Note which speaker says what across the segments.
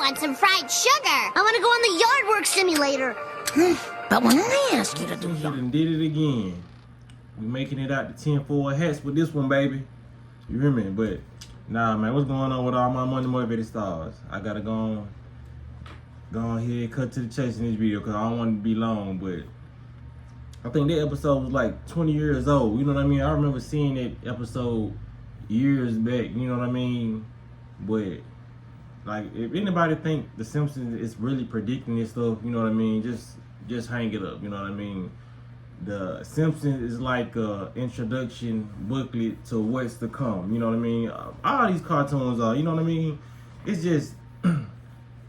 Speaker 1: want some fried sugar. I want to go on the yard work simulator. But when I ask you to do
Speaker 2: You
Speaker 1: something...
Speaker 2: done did it again. We making it out to 10 for hats with this one, baby. You hear me? But, nah, man, what's going on with all my money motivated stars? I gotta go on here and cut to the chase in this video because I don't want it to be long, but I think that episode was like 20 years old. You know what I mean? I remember seeing that episode years back, you know what I mean? But, like, if anybody think The Simpsons is really predicting this stuff, you know what I mean? Just hang it up, you know what I mean? The Simpsons is like a introduction booklet to what's to come, you know what I mean? All these cartoons are, you know what I mean? It's just,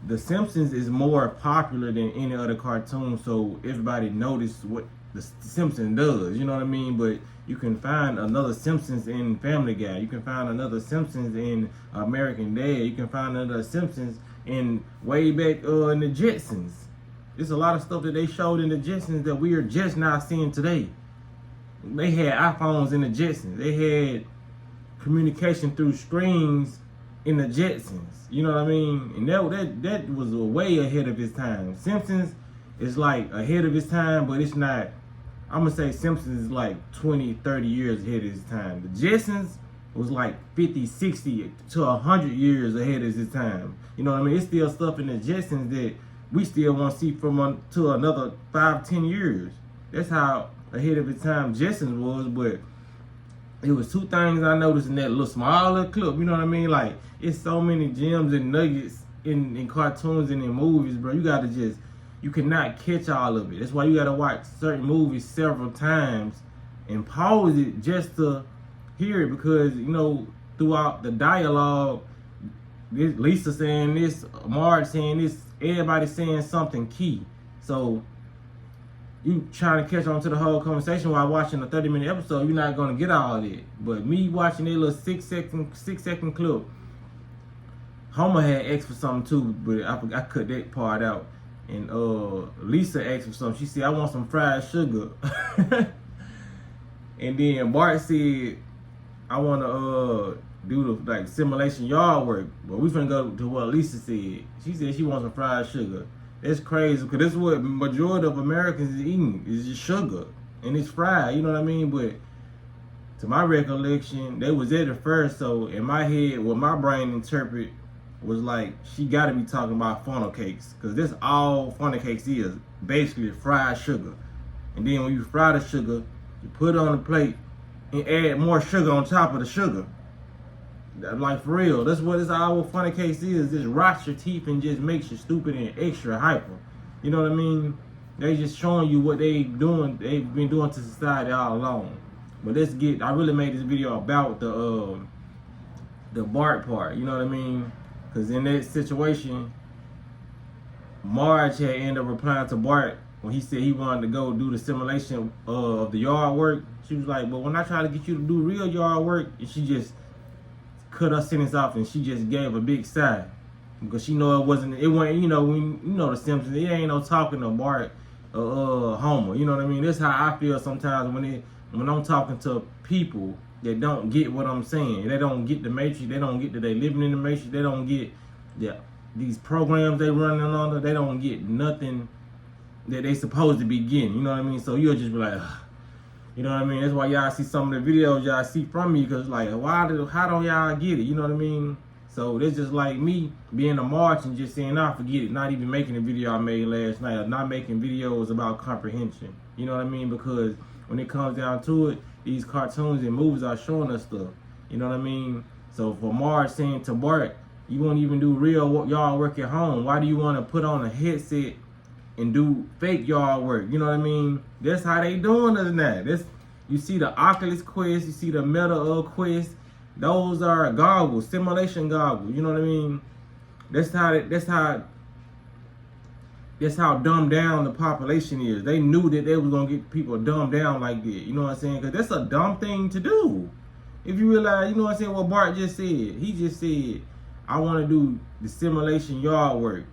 Speaker 2: The Simpsons is more popular than any other cartoon, so everybody notice what The Simpsons does, you know what I mean? But you can find another Simpsons in Family Guy. You can find another Simpsons in American Dad. You can find another Simpsons in way back in the Jetsons. There's a lot of stuff that they showed in the Jetsons that we are just now seeing today. They had iPhones in the Jetsons. They had communication through screens in the Jetsons. You know what I mean? And that was way ahead of its time. Simpsons is like ahead of its time, but it's not. I'm gonna say Simpsons is like 20, 30 years ahead of its time. The Jetsons was like 50, 60 to 100 years ahead of its time. You know what I mean? It's still stuff in the Jetsons that we still want to see from to another 5, 10 years. That's how ahead of its time Jetsons was. But it was two things I noticed in that little smaller clip. You know what I mean? Like, it's so many gems and nuggets in cartoons and in movies, bro. You cannot catch all of it. That's why you gotta watch certain movies several times and pause it just to hear it, because, you know, throughout the dialogue, Lisa saying this, Marge saying this, everybody saying something key. So you trying to catch on to the whole conversation while watching a 30-minute episode, you're not gonna get all that. But me watching that little six second clip, Homer had asked for something too, but I cut that part out. And Lisa asked for something. She said, "I want some fried sugar." And then Bart said, "I want to do the like simulation yard work." But we finna go to what Lisa said. She said she wants some fried sugar. That's crazy, because that's what majority of Americans is eating, is just sugar. And it's fried, you know what I mean? But to my recollection, they was at it first. So in my head, what my brain interpret was like, she got to be talking about funnel cakes, because that's all funnel cakes is, basically fried sugar. And then when you fry the sugar, you put it on the plate and add more sugar on top of the sugar. Like, for real, that's what it's all funnel cakes is. Just rots your teeth and just makes you stupid and extra hyper. You know what I mean? They just showing you what they've been doing to society all along. But I really made this video about the Bart part, you know what I mean? Because in that situation, Marge had ended up replying to Bart when he said he wanted to go do the simulation of the yard work. She was like, "But when I try to get you to do real yard work," and she just cut her sentence off, and she just gave a big sigh, because she know it wasn't, you know the Simpsons, it ain't no talking to Bart Homer, you know what I mean? That's how I feel sometimes when I'm talking to people that don't get what I'm saying. They don't get the Matrix. They don't get that they living in the Matrix. They don't get these programs they running under. They don't get nothing that they supposed to be getting. You know what I mean? So you'll just be like, ugh. You know what I mean? That's why y'all see some of the videos y'all see from me, because like, how don't y'all get it? You know what I mean? So it's just like me being a March and just saying, "I forget it," not even making the video I made last night, or not making videos about comprehension. You know what I mean? Because when it comes down to it, these cartoons and movies are showing us stuff. You know what I mean? So for Marge saying to Bart, "You won't even do real yard work at home. Why do you want to put on a headset and do fake yard work?" You know what I mean? That's how they doing us now. You see the Oculus Quest, you see the Meta Quest. Those are goggles, simulation goggles. You know what I mean? That's how dumbed down the population is. They knew that they was gonna get people dumbed down like that. You know what I'm saying? Because that's a dumb thing to do. If you realize, you know what I'm saying, what Bart just said. He just said, "I want to do the simulation yard work."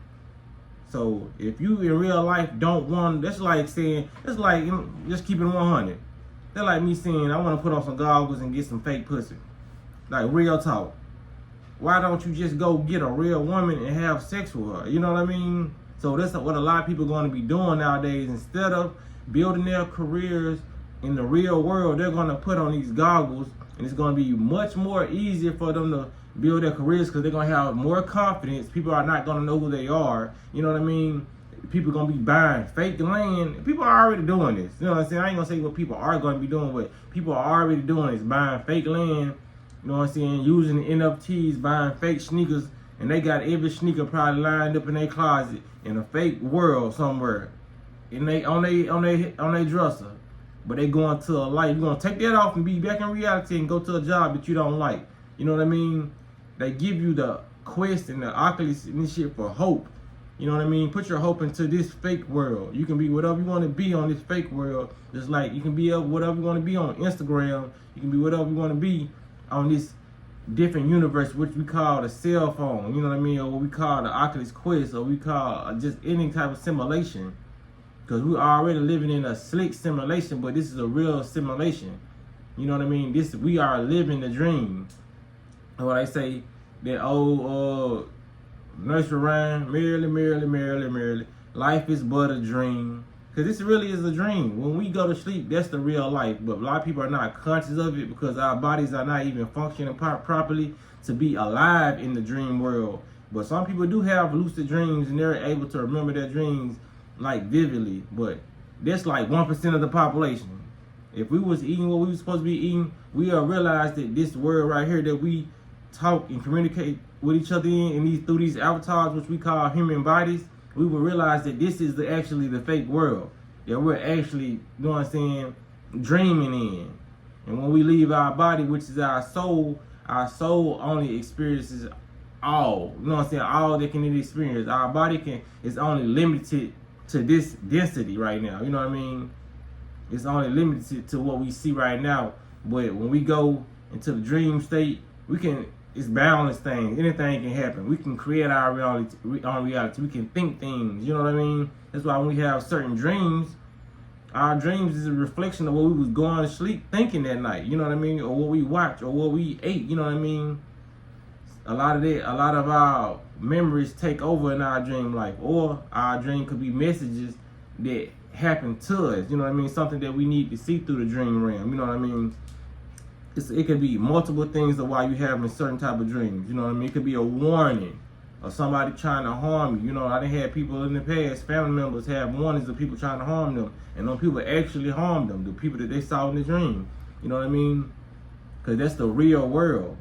Speaker 2: So if you in real life don't want, that's like saying, it's like, just keep it 100. That's like me saying, "I want to put on some goggles and get some fake pussy." Like, real talk. why don't you just go get a real woman and have sex with her? You know what I mean? So that's what a lot of people are going to be doing nowadays. Instead of building their careers in the real world, they're going to put on these goggles, and it's going to be much more easier for them to build their careers because they're going to have more confidence. People are not going to know who they are. You know what I mean? People are going to be buying fake land. People are already doing this. You know what I'm saying? I ain't going to say what people are going to be doing, but people are already doing is buying fake land. You know what I'm saying? Using the NFTs, buying fake sneakers, and they got every sneaker probably lined up in their closet in a fake world somewhere, on their dresser. But they going to a light. You're gonna take that off and be back in reality and go to a job that you don't like. You know what I mean? They give you the quest and the Oculus and this shit for hope. You know what I mean? Put your hope into this fake world. You can be whatever you want to be on this fake world. Just like you can be whatever you want to be on Instagram. You can be whatever you want to be on this different universe, which we call the cell phone, you know what I mean, or what we call the Oculus Quest, or we call just any type of simulation, because we're already living in a slick simulation, but this is a real simulation. You know what I mean? We are living the dream. And what I say, that old nursery rhyme, merrily, life is but a dream. Because this really is a dream. When we go to sleep, that's the real life. But a lot of people are not conscious of it because our bodies are not even functioning properly to be alive in the dream world. But some people do have lucid dreams and they're able to remember their dreams like vividly. But that's like 1% of the population. If we was eating what we were supposed to be eating, we'll realize that this world right here that we talk and communicate with each other through these avatars, which we call human bodies, we will realize that this is actually the fake world that we're actually, you know what I'm saying, dreaming in. And when we leave our body, which is our soul only experiences all, you know what I'm saying, all that can experience. Our body is only limited to this density right now, you know what I mean? It's only limited to what we see right now. But when we go into the dream state, it's boundless things. Anything can happen. We can create our reality. We can think things. You know what I mean? That's why when we have certain dreams, our dreams is a reflection of what we was going to sleep thinking that night. You know what I mean? Or what we watched or what we ate. You know what I mean? A lot of our memories take over in our dream life. Or our dream could be messages that happen to us. You know what I mean? Something that we need to see through the dream realm. You know what I mean? It could be multiple things of why you having certain type of dreams. You know what I mean? It could be a warning of somebody trying to harm you. You know, I done had people in the past, family members have warnings of people trying to harm them. And those people actually harm them, the people that they saw in the dream. You know what I mean? Because that's the real world.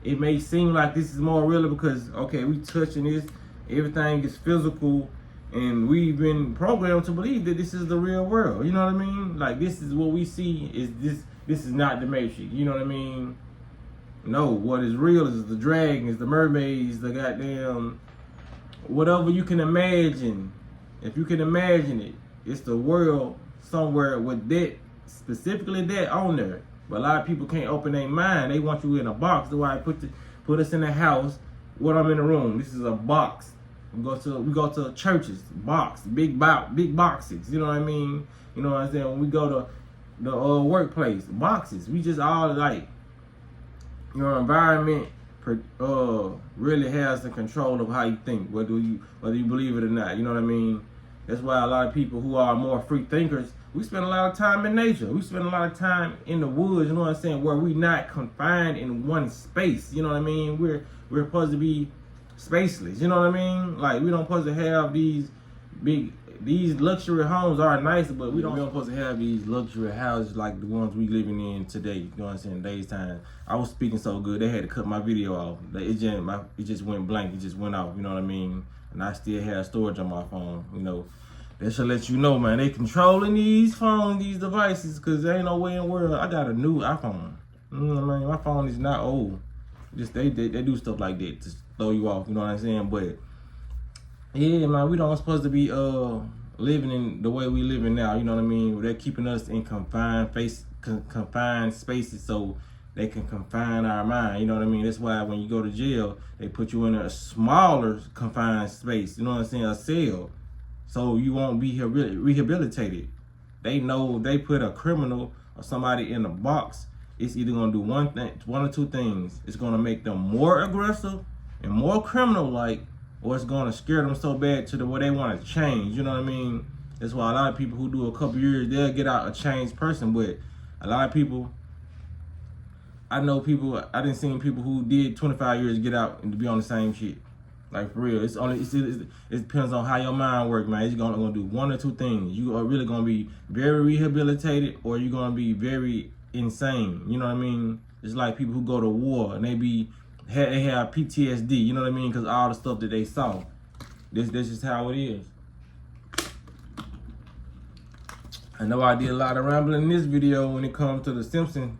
Speaker 2: It may seem like this is more real because, okay, we touching this, everything is physical, and we've been programmed to believe that this is the real world. You know what I mean? Like, this is what we see is this is not the Matrix, you know what I mean? No, what is real is the dragons, the mermaids, the goddamn, whatever you can imagine. If you can imagine it, it's the world somewhere with that, specifically that on there. But a lot of people can't open their mind. They want you in a box. That's why I put us in a house. What I'm in a room. This is a box. We go to churches, box, big boxes. You know what I mean? You know what I'm saying? When we go to the workplace, boxes. We just all like, your environment really has the control of how you think, whether you believe it or not. You know what I mean? That's why a lot of people who are more free thinkers, we spend a lot of time in nature. We spend a lot of time in the woods, you know what I'm saying, where we're not confined in one space. You know what I mean? We're supposed to be spaceless. You know what I mean? Like, we don't supposed to have these luxury homes are nice, but we don't supposed to have these luxury houses like the ones we living in today. You know what I'm saying? Days time. I was speaking so good, they had to cut my video off. It just went blank. It just went off. You know what I mean? And I still have storage on my phone. You know, that should let you know, man. They controlling these phones, these devices, because there ain't no way in the world. I got a new iPhone. You know what I mean? My phone is not old. Just they do stuff like that to throw you off. You know what I'm saying? But yeah, man, we don't supposed to be living in the way we living now. You know what I mean? They're keeping us in confined spaces so they can confine our mind. You know what I mean? That's why when you go to jail, they put you in a smaller confined space. You know what I'm saying? A cell, so you won't be rehabilitated. They know they put a criminal or somebody in a box it's either gonna do one or two things. It's gonna make them more aggressive and more criminal-like, or it's gonna scare them so bad to the where they want to change. You know what I mean? That's why a lot of people who do a couple years, they'll get out a changed person. But a lot of people, I didn't see people who did 25 years get out and to be on the same shit. Like, for real, it depends on how your mind works, man. You're gonna do one or two things. You are really gonna be very rehabilitated, or you're gonna be very insane. You know what I mean? It's like people who go to war and they have PTSD. You know what I mean? Because all the stuff that they saw. This is how it is. I know I did a lot of rambling in this video when it comes to the Simpsons.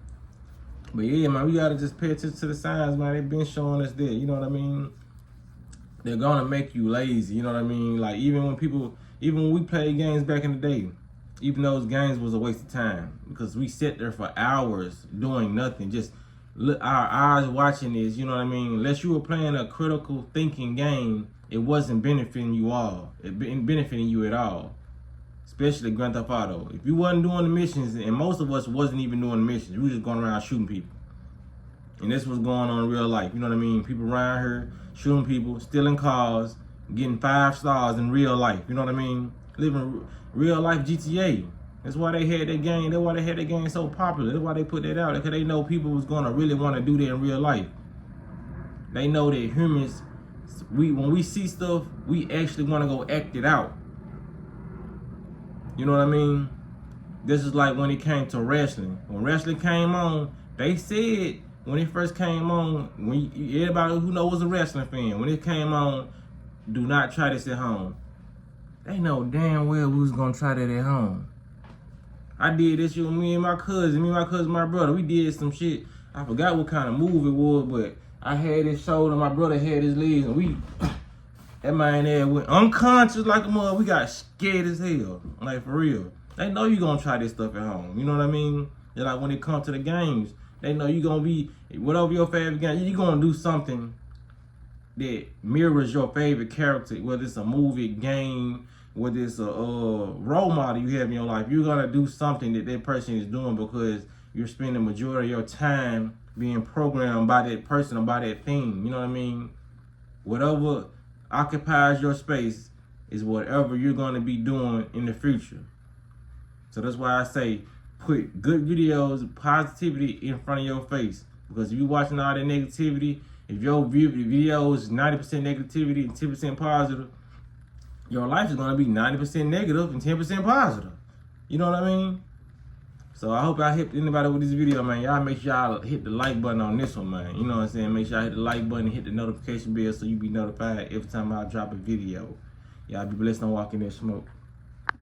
Speaker 2: But yeah, man, we gotta just pay attention to the signs, man. They've been showing us that. You know what I mean? They're gonna make you lazy, you know what I mean? Like, even when we played games back in the day, even those games was a waste of time because we sit there for hours doing nothing, just our eyes watching this, you know what I mean? Unless you were playing a critical thinking game, it wasn't benefiting you at all. Especially Grand Theft Auto. If you wasn't doing the missions, and most of us wasn't even doing the missions, we were just going around shooting people. And this was going on in real life, you know what I mean? People around here shooting people, stealing cars, getting 5 stars in real life, you know what I mean? Living real life GTA. That's why they had that game. That's why they had that game so popular. That's why they put that out, because they know people was gonna really want to do that in real life. They know that humans, when we see stuff, we actually want to go act it out. You know what I mean? This is like when it came to wrestling. When wrestling came on, they said when it first came on, everybody who knows was a wrestling fan, when it came on, do not try this at home. They know damn well we was gonna try that at home. I did this shit with me and my cousin, my brother. We did some shit. I forgot what kind of move it was, but I had his shoulder, my brother had his legs, and that man there went unconscious like a mother. We got scared as hell, like, for real. They know you gonna try this stuff at home. You know what I mean? They're like, when it comes to the games, they know you gonna be, whatever your favorite game, you gonna do something that mirrors your favorite character, whether it's a movie, game, whether it's a role model you have in your life. You're gonna do something that person is doing because you're spending the majority of your time being programmed by that person or by that thing. You know what I mean? Whatever occupies your space is whatever you're gonna be doing in the future. So that's why I say, put good videos, positivity in front of your face. Because if you're watching all that negativity, if your video is 90% negativity and 10% positive, your life is gonna be 90% negative and 10% positive. You know what I mean? So I hope I hit anybody with this video, man. Y'all make sure y'all hit the like button on this one, man. You know what I'm saying? Make sure y'all hit the like button and hit the notification bell so you be notified every time I drop a video. Y'all be blessed on walking in smoke.